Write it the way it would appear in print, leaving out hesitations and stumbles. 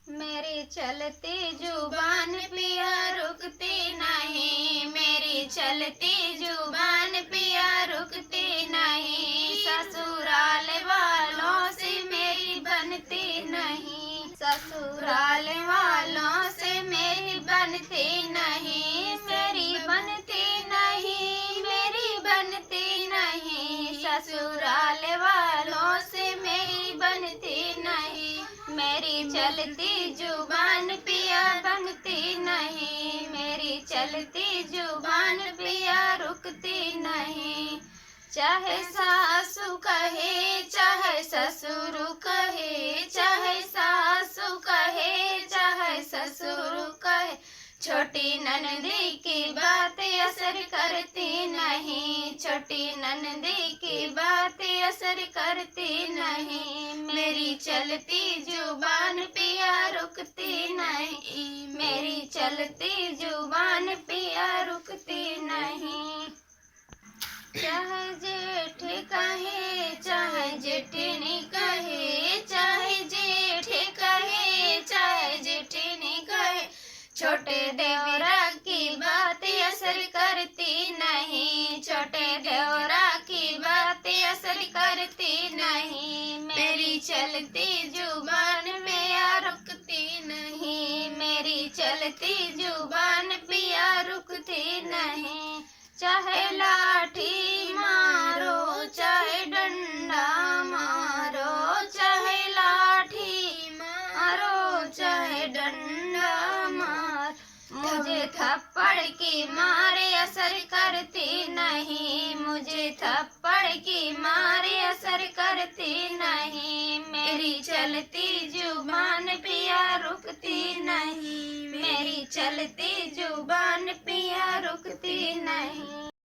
मेरी चलती जुबान पिया रुकती नहीं, मेरी चलती जुबान पिया रुकती नहीं, ससुराल वालों से मेरी बनती नहीं, ससुराल वालों से मेरी बनती नहीं, मेरी बनती नहीं, मेरी बनती नहीं, ससुराल वालों से मेरी बनती नहीं, मेरी चलती जुबान पिया बनती नहीं, मेरी चलती जुबान पिया रुकती नहीं, चाहे सासू कहे चाहे ससुर कहे, चाहे सासू कहे चाहे ससुर कहे, छोटी ननदी की बात असर करती नहीं, छोटी ननदी की बात असर करती नहीं, मेरी चलती जुबान पिया रुकती नहीं, मेरी चलती जुबान पिया रुकती नहीं, चाहे जेठ कहे चाहे जेठनी कहे, चाहे जेठ कहे चाहे जेठनी कहे, छोटे देवरा की बात असर करती नहीं, छोटे देवरा की बात असर करती नहीं, मेरी चलती जुबान पिया रुकती नहीं, मेरी चलती जुबान पिया रुकती नहीं, चाहे लाठी मारो चाहे डंडा मारो, चाहे लाठी मारो चाहे डंडा मार, मुझे थप्पड़ की मारे असर करती नहीं, मुझे थप्पड़ की मारे असर करती नहीं, मेरी चलती जुबान पिया रुकती नहीं, मेरी चलती जुबान पिया